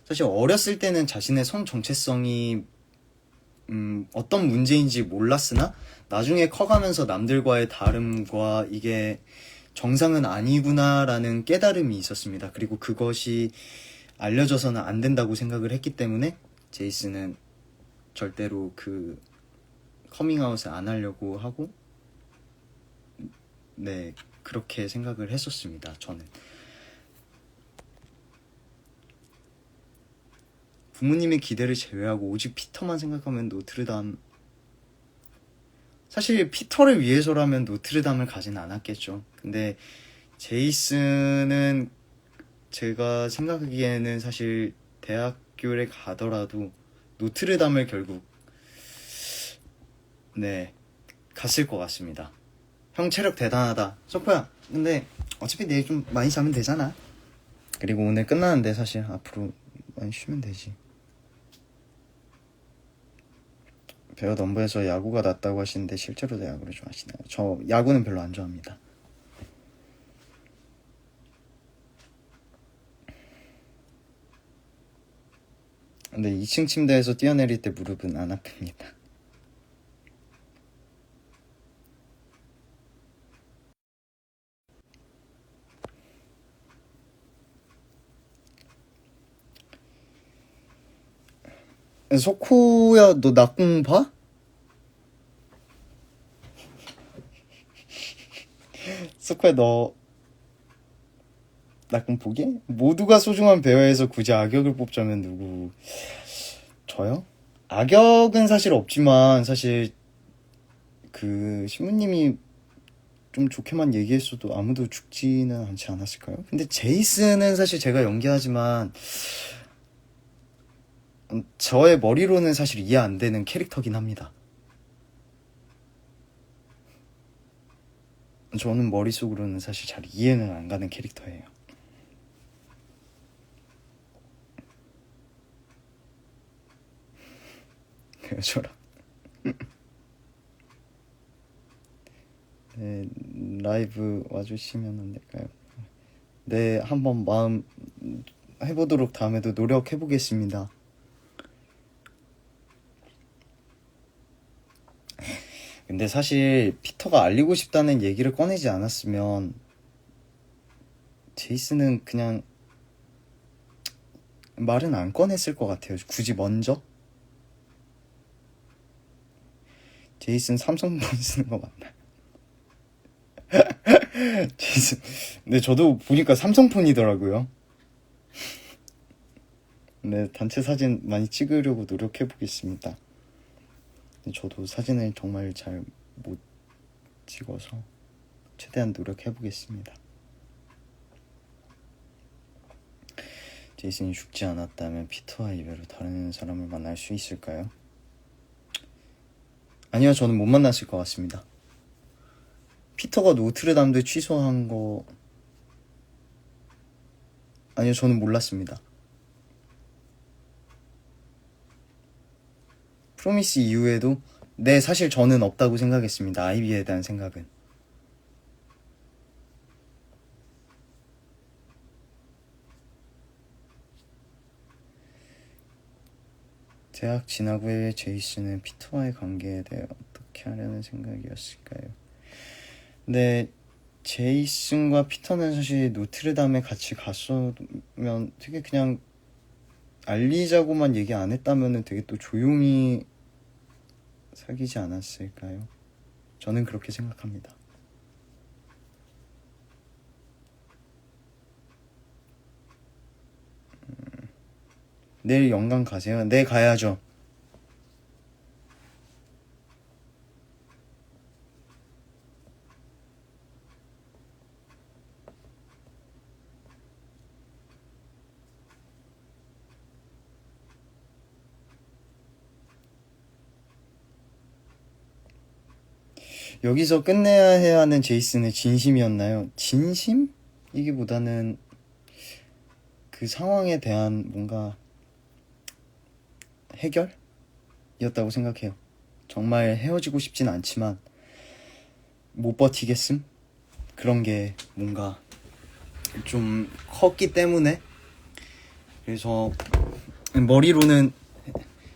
Speaker 2: 사실 어렸을 때는 자신의 성 정체성이 어떤 문제인지 몰랐으나 나중에 커가면서 남들과의 다름과 이게 정상은 아니구나라는 깨달음이 있었습니다. 그리고 그것이 알려져서는 안 된다고 생각을 했기 때문에 제이슨은 절대로 커밍아웃을 안 하려고 하고, 네, 그렇게 생각을 했었습니다. 저는 부모님의 기대를 제외하고 오직 피터만 생각하면 노트르담, 사실 피터를 위해서라면 노트르담을 가진 않았겠죠. 근데 제이슨은 제가 생각하기에는 사실 대학교를 가더라도 노트르담을 결국, 네, 갔을 것 같습니다. 형 체력 대단하다. 소코야, 근데 어차피 내일 좀 많이 자면 되잖아. 그리고 오늘 끝나는데 사실 앞으로 많이 쉬면 되지. 배우 넘버에서 야구가 낫다고 하시는데 실제로도 야구를 좋아하시나요? 저 야구는 별로 안 좋아합니다. 근데 2층 침대에서 뛰어내릴 때 무릎은 안 아픕니다. 소코야, 너 낙공 봐? 소코야, 너 낙공 보게? 모두가 소중한 배우에서 굳이 악역을 뽑자면 누구? 저요? 악역은 사실 없지만 사실 그 신부님이 좀 좋게만 얘기했어도 아무도 죽지는 않지 않았을까요? 근데 제이슨은 사실 제가 연기하지만 저의 머리로는 사실 이해 안 되는 캐릭터긴 합니다. 저는 머릿속으로는 사실 잘 이해는 안 가는 캐릭터예요. 저랑 네, 라이브 와주시면 안 될까요? 네, 한번 마음 해보도록 다음에도 노력해보겠습니다. 근데 사실 피터가 알리고 싶다는 얘기를 꺼내지 않았으면 제이슨은 그냥 말은 안 꺼냈을 것 같아요. 굳이 먼저. 제이슨 삼성폰 쓰는 거 맞나요? 제이슨, 근데 저도 보니까 삼성폰이더라고요. 네, 단체 사진 많이 찍으려고 노력해보겠습니다. 저도 사진을 정말 잘 못 찍어서 최대한 노력해보겠습니다. 제이슨이 죽지 않았다면 피터와 이별로 다른 사람을 만날 수 있을까요? 아니요, 저는 못 만났을 것 같습니다. 피터가 노트르담도 취소한 거, 아니요, 저는 몰랐습니다. 프로미스 이후에도, 네, 사실 저는 없다고 생각했습니다. 아이비에 대한 생각은. 대학 진학 후에 제이슨은 피터와의 관계에 대해 어떻게 하려는 생각이었을까요? 근데 제이슨과 피터는 사실 노트르담에 같이 갔으면 되게 그냥 알리자고만 얘기 안 했다면은 되게 또 조용히 사귀지 않았을까요? 저는 그렇게 생각합니다. 내일 영광 가세요? 네, 가야죠. 여기서 끝내야 해야 하는 제이슨의 진심이었나요? 진심? 이기보다는 그 상황에 대한 뭔가 해결이었다고 생각해요. 정말 헤어지고 싶진 않지만 못 버티겠음? 그런 게 뭔가 좀 컸기 때문에, 그래서 머리로는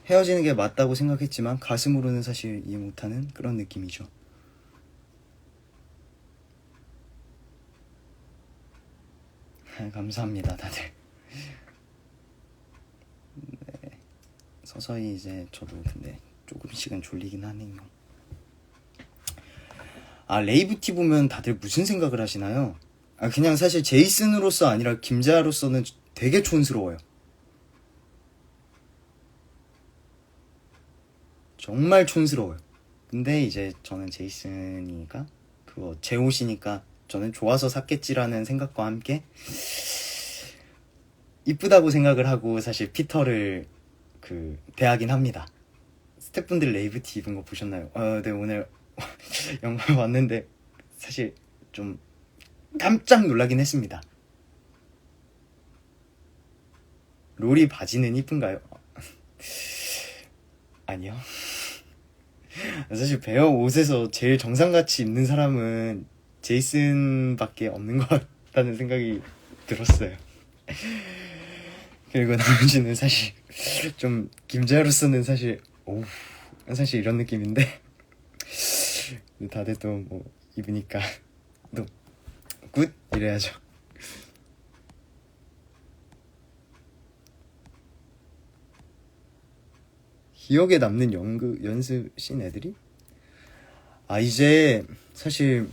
Speaker 2: 헤어지는 게 맞다고 생각했지만 가슴으로는 사실 이해 못하는 그런 느낌이죠. 감사합니다, 다들. 네, 서서히 이제 저도 근데 조금씩은 졸리긴 하네요. 레이브티 보면 다들 무슨 생각을 하시나요? 그냥 사실 제이슨으로서 아니라 김재하로서는 되게 촌스러워요. 정말 촌스러워요. 근데 이제 저는 제이슨이가 그거 제 옷이니까 저는 좋아서 샀겠지라는 생각과 함께 이쁘다고 생각을 하고 사실 피터를 대하긴 합니다. 스태프분들 레이브티 입은 거 보셨나요? 네, 오늘 영화 왔는데 사실 좀 깜짝 놀라긴 했습니다. 로리 바지는 이쁜가요? 아니요. 사실 베어 옷에서 제일 정상같이 입는 사람은 제이슨밖에 없는 것 같다는 생각이 들었어요. 그리고 나머지는 사실 좀 김재하로서는 사실 사실 이런 느낌인데 다들 또 뭐 입으니까 또 굿 이래야죠. 기억에 남는 연습 씬 애들이? 이제 사실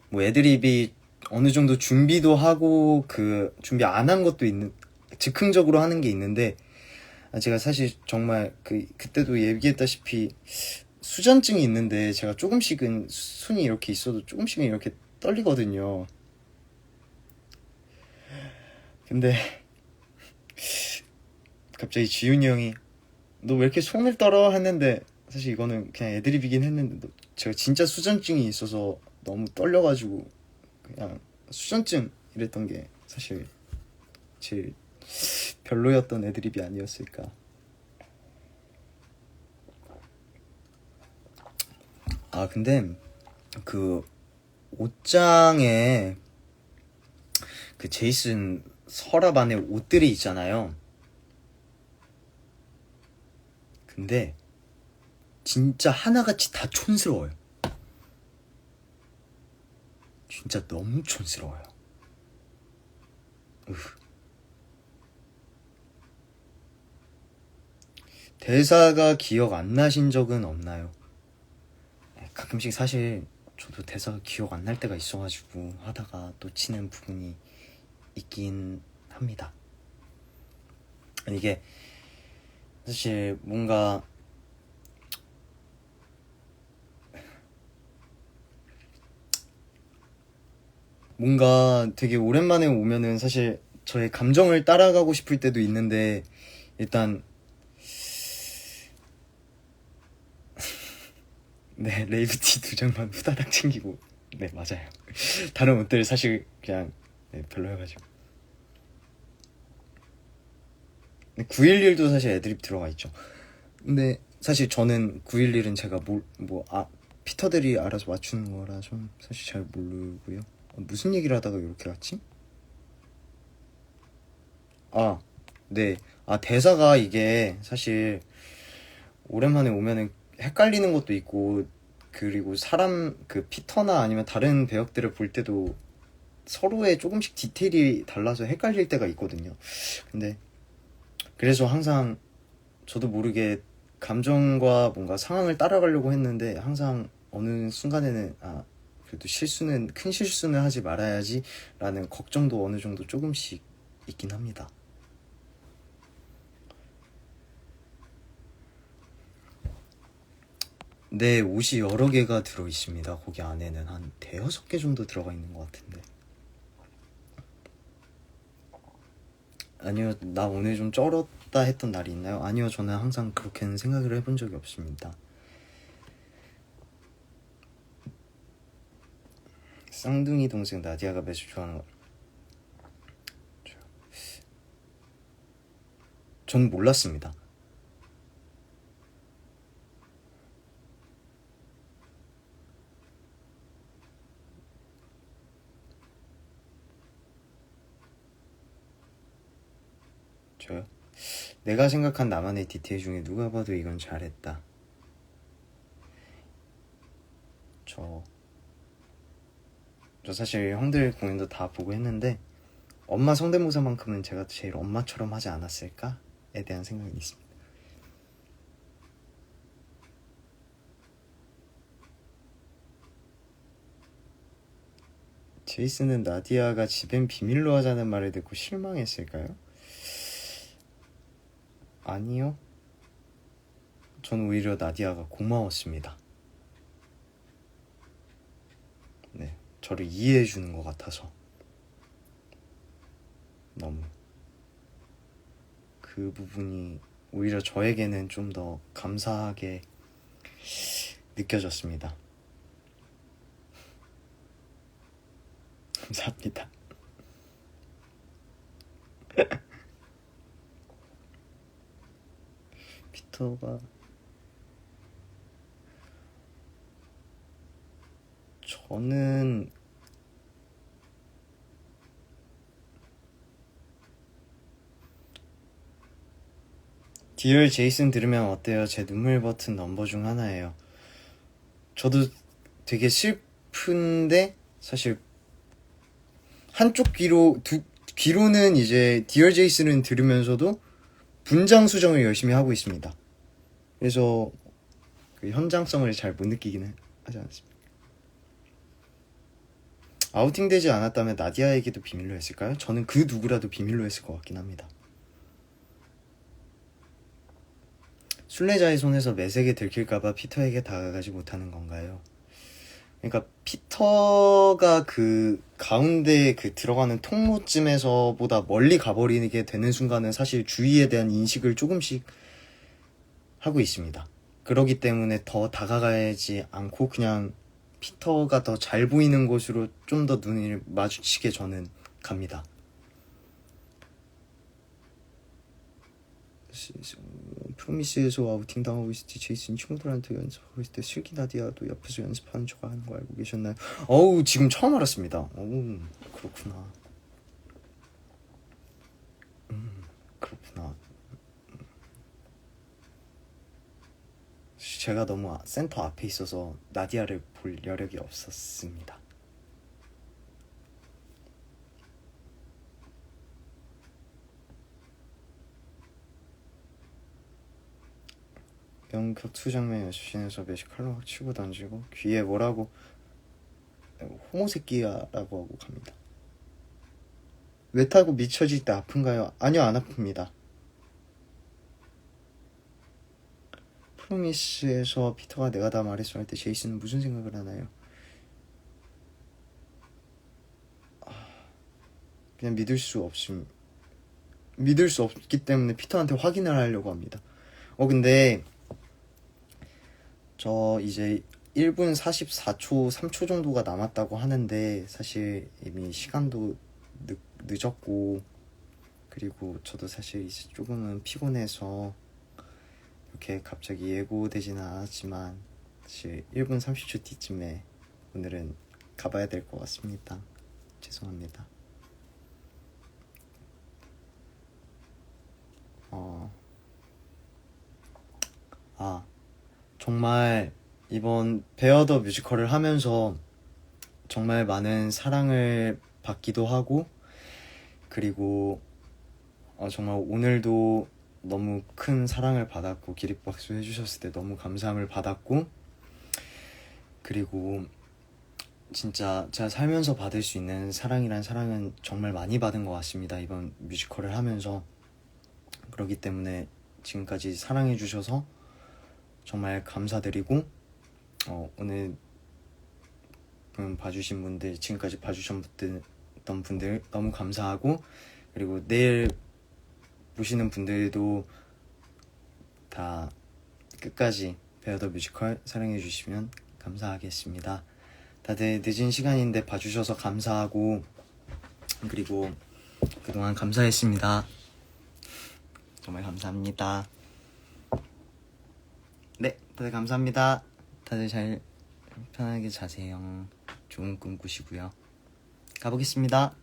Speaker 2: 뭐 애드립이 어느 정도 준비도 하고 준비 안 한 것도 즉흥적으로 하는 게 있는데 제가 사실 정말 그때도 얘기했다시피 수전증이 있는데 제가 조금씩은 손이 이렇게 있어도 조금씩은 이렇게 떨리거든요. 근데 갑자기 지훈이 형이 너 왜 이렇게 손을 떨어? 했는데 사실 이거는 그냥 애드립이긴 했는데 제가 진짜 수전증이 있어서 너무 떨려가지고 그냥 수전증 이랬던 게 사실 제일 별로였던 애드립이 아니었을까. 근데 옷장에 제이슨 서랍 안에 옷들이 있잖아요. 근데 진짜 하나같이 다 촌스러워요. 진짜 너무 촌스러워요. 대사가 기억 안 나신 적은 없나요? 가끔씩 사실 저도 대사가 기억 안 날 때가 있어가지고 하다가 놓치는 부분이 있긴 합니다. 이게 사실 뭔가 되게 오랜만에 오면은 사실 저의 감정을 따라가고 싶을 때도 있는데 일단 네, 레이브티 2장만 후다닥 챙기고 네, 맞아요. 다른 옷들 사실 그냥 별로여가지고 911도 사실 애드립 들어가 있죠. 근데 사실 저는 911은 제가 피터들이 알아서 맞추는 거라 좀 사실 잘 모르고요. 무슨 얘기를 하다가 이렇게 왔지? 네. 대사가 이게 사실 오랜만에 오면은 헷갈리는 것도 있고 그리고 사람 피터나 아니면 다른 배역들을 볼 때도 서로의 조금씩 디테일이 달라서 헷갈릴 때가 있거든요. 근데 그래서 항상 저도 모르게 감정과 뭔가 상황을 따라가려고 했는데 항상 어느 순간에는 그래도 큰 실수는 하지 말아야지 라는 걱정도 어느 정도 조금씩 있긴 합니다. 네, 옷이 여러 개가 들어있습니다. 거기 안에는 한 대여섯 개 정도 들어가 있는 것 같은데. 아니요, 나 오늘 좀 쩔었다 했던 날이 있나요? 아니요, 저는 항상 그렇게는 생각을 해본 적이 없습니다. 쌍둥이 동생 나디아가 매주 좋아하는 거. 전 몰랐습니다. 저요? 내가 생각한 나만의 디테일 중에 누가 봐도 이건 잘했다. 저 사실 형들 공연도 다 보고 했는데 엄마 성대모사만큼은 제가 제일 엄마처럼 하지 않았을까에 대한 생각이 있습니다. 제이슨은 나디아가 집엔 비밀로 하자는 말을 듣고 실망했을까요? 아니요. 저는 오히려 나디아가 고마웠습니다. 네, 저를 이해해 주는 것 같아서 너무 그 부분이 오히려 저에게는 좀 더 감사하게 느껴졌습니다. 감사합니다. 피터가 저는 디얼 제이슨 들으면 어때요? 제 눈물 버튼 넘버 중 하나예요. 저도 되게 슬픈데 사실 한쪽 귀로는 이제 디얼 제이슨은 들으면서도 분장 수정을 열심히 하고 있습니다. 그래서 그 현장성을 잘 못 느끼기는 하지 않습니까? 아우팅되지 않았다면 나디아에게도 비밀로 했을까요? 저는 그 누구라도 비밀로 했을 것 같긴 합니다. 순례자의 손에서 매색에 들킬까봐 피터에게 다가가지 못하는 건가요? 그러니까 피터가 그 가운데 그 들어가는 통로쯤에서 보다 멀리 가버리게 되는 순간은 사실 주위에 대한 인식을 조금씩 하고 있습니다. 그러기 때문에 더 다가가지 않고 그냥 피터가 더 잘 보이는 곳으로 좀 더 눈을 마주치게 저는 갑니다. 프로미스에서 아우팅 당하고 있을 때 제이슨 친구들한테 연습하고 있을 때 슬기 나디아도 옆에서 연습하는 척 하는 거 알고 계셨나요? 어우, 지금 처음 알았습니다. 어우, 그렇구나. 그렇구나. 제가 너무 센터 앞에 있어서 나디아를 볼 여력이 없었습니다. 격투 장면 연습실에서 매직칼로 막 치고 던지고 귀에 뭐라고 호모새끼야라고 하고 갑니다. 왜 타고 미쳐질 때 아픈가요? 아니요, 안 아픕니다. 프로미스에서 피터가 내가 다 말했어 할 때 제이슨은 무슨 생각을 하나요? 그냥 믿을 수 없기 때문에 피터한테 확인을 하려고 합니다. 근데 저 이제 1분 44초 3초 정도가 남았다고 하는데 사실 이미 시간도 늦었고 그리고 저도 사실 이제 조금은 피곤해서 이렇게 갑자기 예고되지는 않았지만 사실 1분 30초 뒤쯤에 오늘은 가봐야 될 것 같습니다. 죄송합니다. 정말 이번 베어 더 뮤지컬을 하면서 정말 많은 사랑을 받기도 하고 그리고 정말 오늘도 너무 큰 사랑을 받았고 기립박수 해주셨을 때 너무 감사함을 받았고 그리고 진짜 제가 살면서 받을 수 있는 사랑이란 사랑은 정말 많이 받은 것 같습니다. 이번 뮤지컬을 하면서 그렇기 때문에 지금까지 사랑해주셔서 정말 감사드리고 오늘 봐주신 분들 지금까지 봐주셨던 분들 너무 감사하고 그리고 내일 보시는 분들도 다 끝까지 베어 더 뮤지컬 사랑해주시면 감사하겠습니다. 다들 늦은 시간인데 봐주셔서 감사하고 그리고 그동안 감사했습니다. 정말 감사합니다. 네, 다들 감사합니다. 다들 잘 편하게 자세요. 좋은 꿈 꾸시고요. 가보겠습니다.